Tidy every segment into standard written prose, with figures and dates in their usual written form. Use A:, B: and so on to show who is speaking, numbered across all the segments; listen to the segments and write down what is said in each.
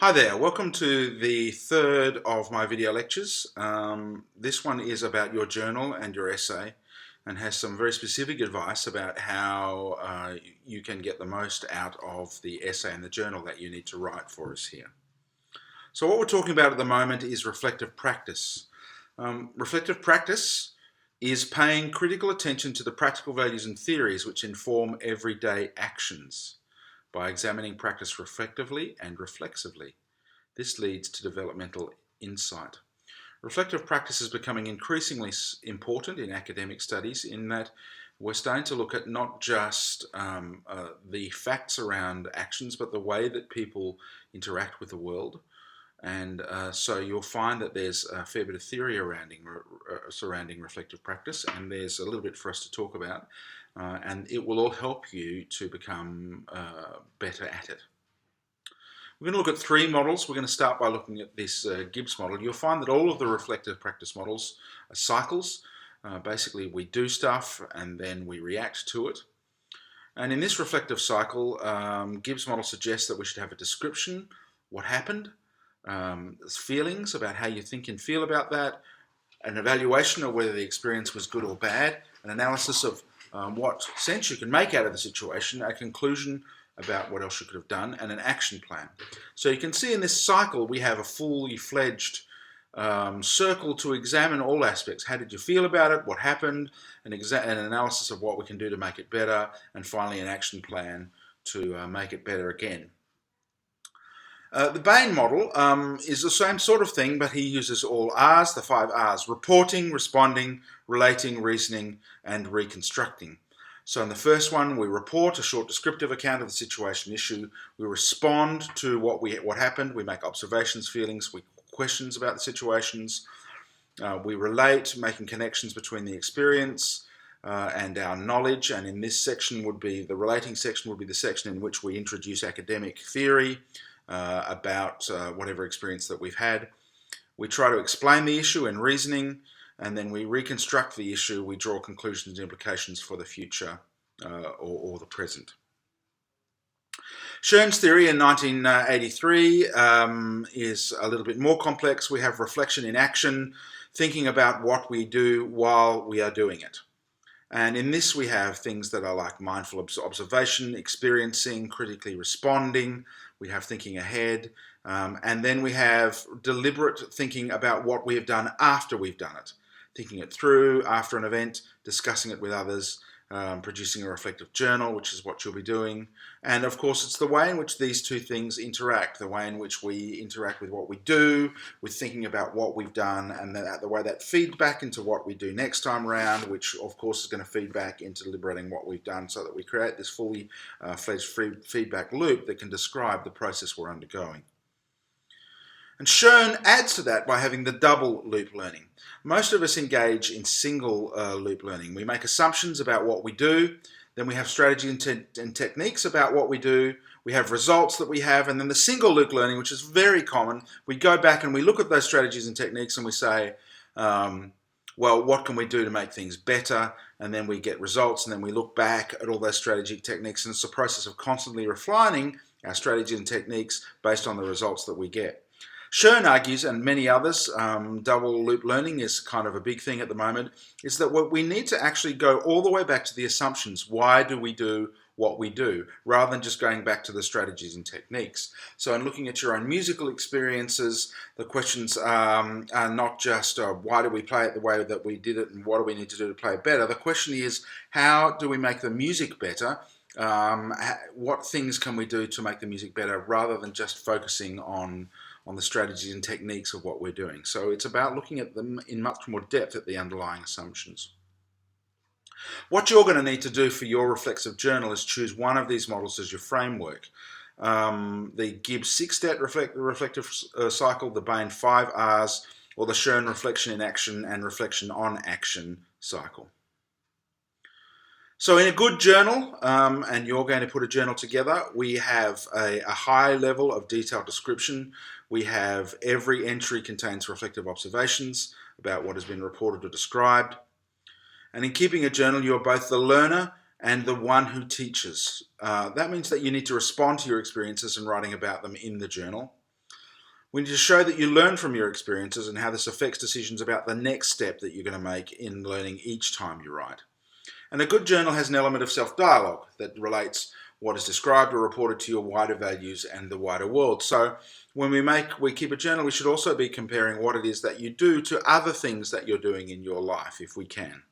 A: Hi there, welcome to the third of my video lectures. This one is about your journal and your essay and has some very specific advice about how you can get the most out of the essay and the journal that you need to write for us here. So what we're talking about at the moment is reflective practice. Reflective practice is paying critical attention to the practical values and theories which inform everyday actions by examining practice reflectively and reflexively. This leads to developmental insight. Reflective practice is becoming increasingly important in academic studies in that we're starting to look at not just the facts around actions, but the way that people interact with the world. And so you'll find that there's a fair bit of theory surrounding reflective practice, and there's a little bit for us to talk about. And it will all help you to become better at it. We're going to look at three models. We're going to start by looking at this Gibbs model. You'll find that all of the reflective practice models are cycles. Basically, we do stuff and then we react to it. And in this reflective cycle, Gibbs model suggests that we should have a description, what happened, feelings about how you think and feel about that, an evaluation of whether the experience was good or bad, an analysis of what sense you can make out of the situation, a conclusion about what else you could have done, and an action plan. So you can see in this cycle we have a fully fledged circle to examine all aspects. How did you feel about it? What happened? An analysis of what we can do to make it better, and finally an action plan to make it better again. The Bain model is the same sort of thing, but he uses all R's, the 5 R's: reporting, responding, relating, reasoning, and reconstructing. So in the first one, we report a short descriptive account of the situation issue. We respond to what happened. We make observations, feelings, questions about the situations. We relate, making connections between the experience and our knowledge. And in this section the relating section would be the section in which we introduce academic theory about whatever experience that we've had. We try to explain the issue in reasoning, and then we reconstruct the issue. We draw conclusions and implications for the future or the present. Schoen's theory in 1983 is a little bit more complex. We have reflection in action, thinking about what we do while we are doing it. And in this we have things that are like mindful observation, experiencing, critically responding. We have thinking ahead. And then we have deliberate thinking about what we have done after we've done it. Thinking it through after an event, discussing it with others, producing a reflective journal, which is what you'll be doing. And of course, it's the way in which these two things interact, the way in which we interact with what we do, with thinking about what we've done, and the way that feeds back into what we do next time around, which of course is going to feed back into deliberating what we've done, so that we create this fully fledged feedback loop that can describe the process we're undergoing. And Schoen adds to that by having the double loop learning. Most of us engage in single loop learning. We make assumptions about what we do, then we have strategy and techniques about what we do, we have results that we have, and then the single loop learning, which is very common, we go back and we look at those strategies and techniques and we say, well, what can we do to make things better? And then we get results, and then we look back at all those strategic techniques, and it's a process of constantly refining our strategy and techniques based on the results that we get. Schoen argues, and many others, double loop learning is kind of a big thing at the moment, is that we need to actually go all the way back to the assumptions. Why do we do what we do, rather than just going back to the strategies and techniques? So in looking at your own musical experiences, the questions are not just why do we play it the way that we did it and what do we need to do to play it better. The question is, how do we make the music better? What things can we do to make the music better, rather than just focusing on the strategies and techniques of what we're doing. So it's about looking at them in much more depth at the underlying assumptions. What you're going to need to do for your reflexive journal is choose one of these models as your framework. The Gibbs 6-step reflective cycle, the Bain 5 R's, or the Schoen reflection in action and reflection on action cycle. So in a good journal, and you're going to put a journal together, we have a high level of detailed description. We have every entry contains reflective observations about what has been reported or described. And in keeping a journal, you're both the learner and the one who teaches. That means that you need to respond to your experiences and writing about them in the journal. We need to show that you learn from your experiences and how this affects decisions about the next step that you're going to make in learning each time you write. And a good journal has an element of self-dialogue that relates what is described or reported to your wider values and the wider world. So when we keep a journal, we should also be comparing what it is that you do to other things that you're doing in your life, if we can.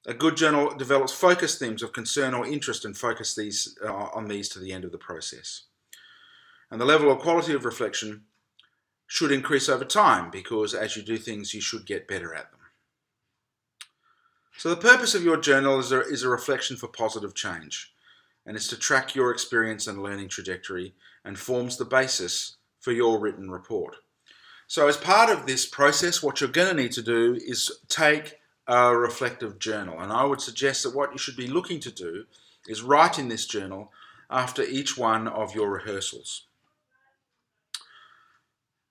A: A good journal develops focus themes of concern or interest and focus on these to the end of the process. And the level or quality of reflection should increase over time because as you do things, you should get better at them. So the purpose of your journal is a reflection for positive change, and it's to track your experience and learning trajectory and forms the basis for your written report. So as part of this process, what you're going to need to do is take a reflective journal, and I would suggest that what you should be looking to do is write in this journal after each one of your rehearsals.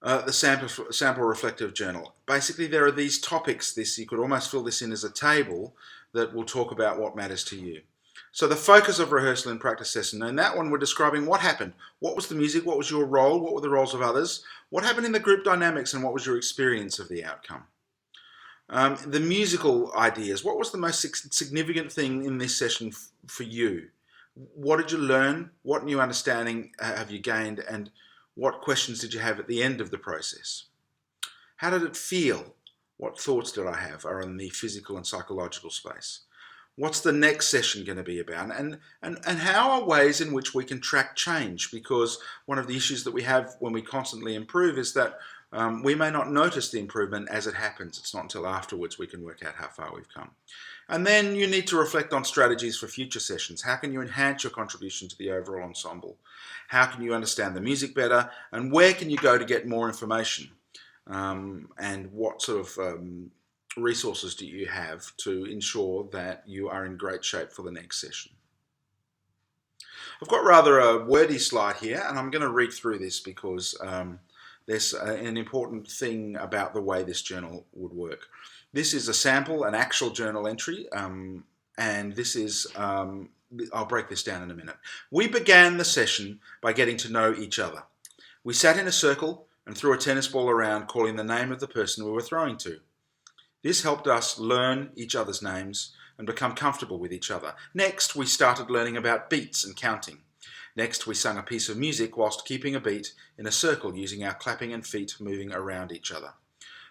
A: The sample reflective journal. Basically, there are these topics. You could almost fill this in as a table that will talk about what matters to you. So the focus of rehearsal and practice session. In that one, we're describing what happened. What was the music? What was your role? What were the roles of others? What happened in the group dynamics? And what was your experience of the outcome? The musical ideas. What was the most significant thing in this session for you? What did you learn? What new understanding have you gained? And what questions did you have at the end of the process? How did it feel? What thoughts did I have are in the physical and psychological space? What's the next session going to be about? And how are ways in which we can track change? Because one of the issues that we have when we constantly improve is that we may not notice the improvement as it happens. It's not until afterwards we can work out how far we've come. And then you need to reflect on strategies for future sessions. How can you enhance your contribution to the overall ensemble? How can you understand the music better? And where can you go to get more information? And what sort of resources do you have to ensure that you are in great shape for the next session? I've got rather a wordy slide here, and I'm going to read through this because there's an important thing about the way this journal would work. This is a sample, an actual journal entry, and this is, I'll break this down in a minute. We began the session by getting to know each other. We sat in a circle and threw a tennis ball around, calling the name of the person we were throwing to. This helped us learn each other's names and become comfortable with each other. Next, we started learning about beats and counting. Next, we sang a piece of music whilst keeping a beat in a circle using our clapping and feet moving around each other.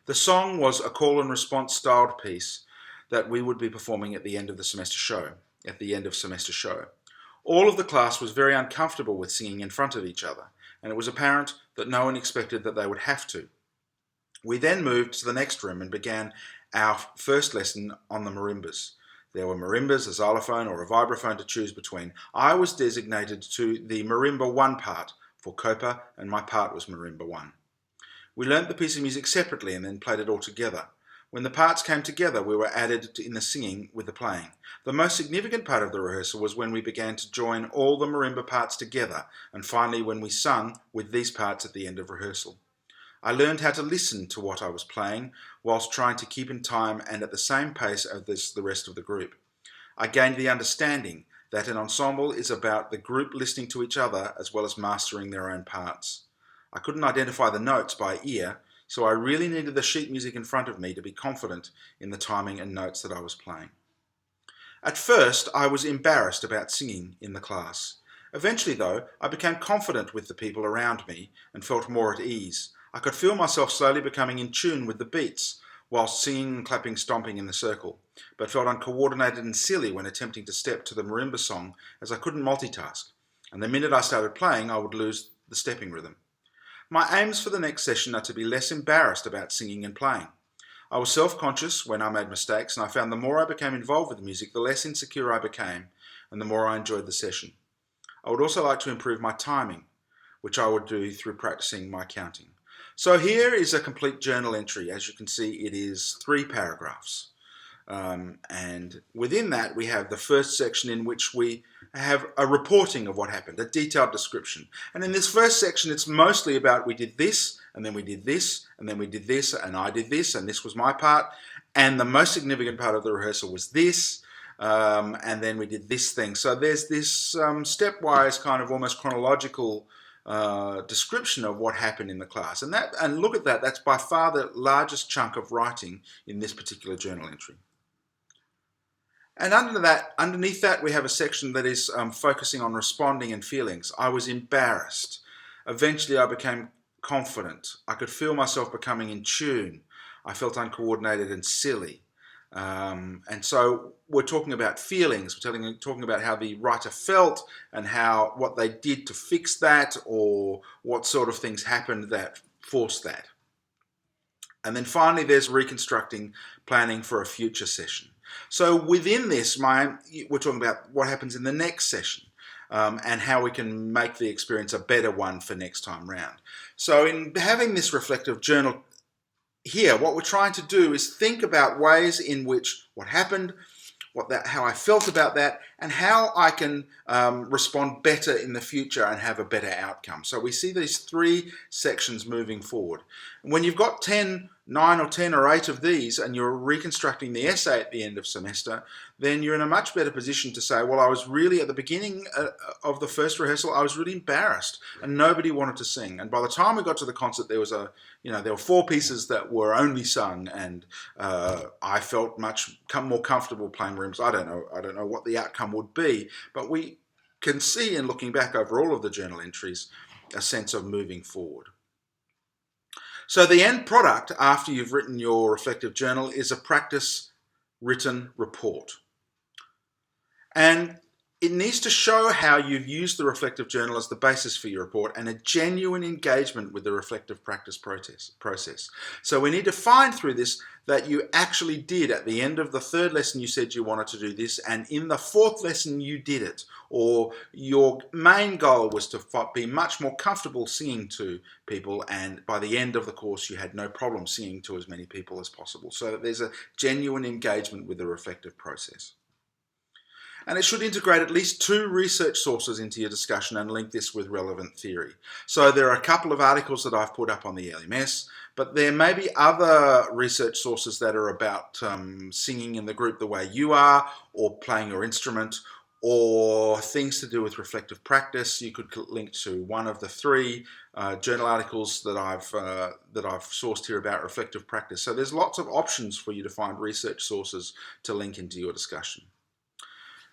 A: The song was a call and response styled piece that we would be performing at the end of the semester show. All of the class was very uncomfortable with singing in front of each other, and it was apparent that no one expected that they would have to. We then moved to the next room and began our first lesson on the marimbas. There were marimbas, a xylophone or a vibraphone to choose between. I was designated to the marimba 1 part for Copa, and my part was marimba 1. We learnt the piece of music separately and then played it all together. When the parts came together, we were added in the singing with the playing. The most significant part of the rehearsal was when we began to join all the marimba parts together, and finally when we sung with these parts at the end of rehearsal. I learned how to listen to what I was playing whilst trying to keep in time and at the same pace as the rest of the group. I gained the understanding that an ensemble is about the group listening to each other as well as mastering their own parts. I couldn't identify the notes by ear, so I really needed the sheet music in front of me to be confident in the timing and notes that I was playing. At first, I was embarrassed about singing in the class. Eventually, though, I became confident with the people around me and felt more at ease. I could feel myself slowly becoming in tune with the beats whilst singing, clapping, stomping in the circle, but felt uncoordinated and silly when attempting to step to the marimba song as I couldn't multitask, and the minute I started playing I would lose the stepping rhythm. My aims for the next session are to be less embarrassed about singing and playing. I was self-conscious when I made mistakes, and I found the more I became involved with the music, the less insecure I became, and the more I enjoyed the session. I would also like to improve my timing, which I would do through practicing my counting. So here is a complete journal entry. As you can see, it is 3 paragraphs. And within that, we have the first section in which we have a reporting of what happened, a detailed description. And in this first section, it's mostly about we did this, and then we did this, and then we did this, and I did this, and this was my part. And the most significant part of the rehearsal was this, and then we did this thing. So there's this stepwise kind of almost chronological description of what happened in the class. And look at that, that's by far the largest chunk of writing in this particular journal entry. And underneath that, we have a section that is focusing on responding and feelings. I was embarrassed. Eventually, I became confident. I could feel myself becoming in tune. I felt uncoordinated and silly. And so we're talking about feelings. We're talking about how the writer felt and what they did to fix that, or what sort of things happened that forced that. And then finally, there's reconstructing, planning for a future session. So within this, we're talking about what happens in the next session, and how we can make the experience a better one for next time round. So in having this reflective journal here, what we're trying to do is think about ways in which what happened, how I felt about that, and how I can respond better in the future and have a better outcome. So we see these three sections moving forward. When you've got 9 or 10 or 8 of these, and you're reconstructing the essay at the end of semester, then you're in a much better position to say, well, I was really, at the beginning of the first rehearsal, I was really embarrassed and nobody wanted to sing. And by the time we got to the concert, there were 4 pieces that were only sung, and I felt much more comfortable playing rooms. I don't know what the outcome would be, but we can see in looking back over all of the journal entries a sense of moving forward. So the end product, after you've written your reflective journal, is a practice written report. And it needs to show how you've used the reflective journal as the basis for your report, and a genuine engagement with the reflective practice process. So we need to find through this that you actually did. At the end of the 3rd lesson, you said you wanted to do this, and in the 4th lesson, you did it. Or your main goal was to be much more comfortable singing to people, and by the end of the course, you had no problem singing to as many people as possible. So that there's a genuine engagement with the reflective process. And it should integrate at least 2 research sources into your discussion and link this with relevant theory. So there are a couple of articles that I've put up on the LMS, but there may be other research sources that are about singing in the group the way you are, or playing your instrument, or things to do with reflective practice. You could link to one of the 3 journal articles that I've sourced here about reflective practice. So there's lots of options for you to find research sources to link into your discussion.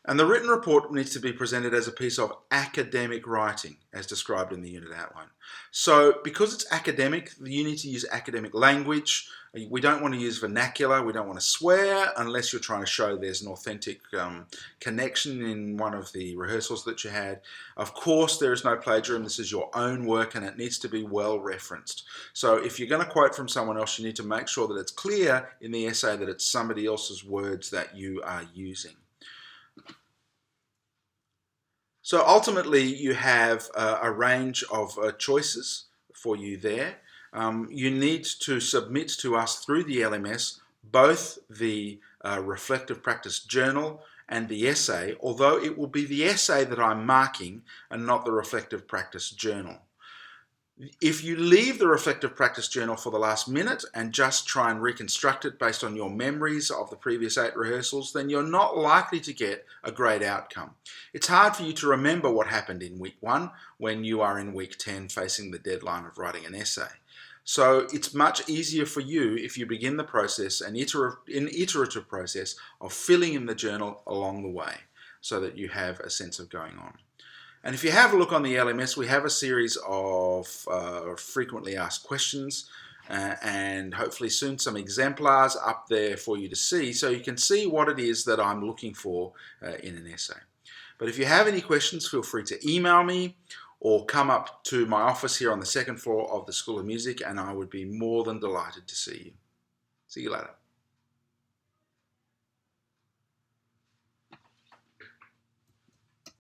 A: And the written report needs to be presented as a piece of academic writing, as described in the unit outline. So because it's academic, you need to use academic language. We don't want to use vernacular. We don't want to swear unless you're trying to show there's an authentic connection in one of the rehearsals that you had. Of course, there is no plagiarism. This is your own work, and it needs to be well referenced. So if you're going to quote from someone else, you need to make sure that it's clear in the essay that it's somebody else's words that you are using. So ultimately, you have a range of choices for you there. You need to submit to us through the LMS both the reflective practice journal and the essay, although it will be the essay that I'm marking and not the reflective practice journal. If you leave the reflective practice journal for the last minute and just try and reconstruct it based on your memories of the previous 8 rehearsals, then you're not likely to get a great outcome. It's hard for you to remember what happened in week 1 when you are in week 10 facing the deadline of writing an essay. So it's much easier for you if you begin the process, an iterative process of filling in the journal along the way, so that you have a sense of going on. And if you have a look on the LMS, we have a series of frequently asked questions, and hopefully soon some exemplars up there for you to see, so you can see what it is that I'm looking for in an essay. But if you have any questions, feel free to email me or come up to my office here on the 2nd floor of the School of Music, and I would be more than delighted to see you. See you later.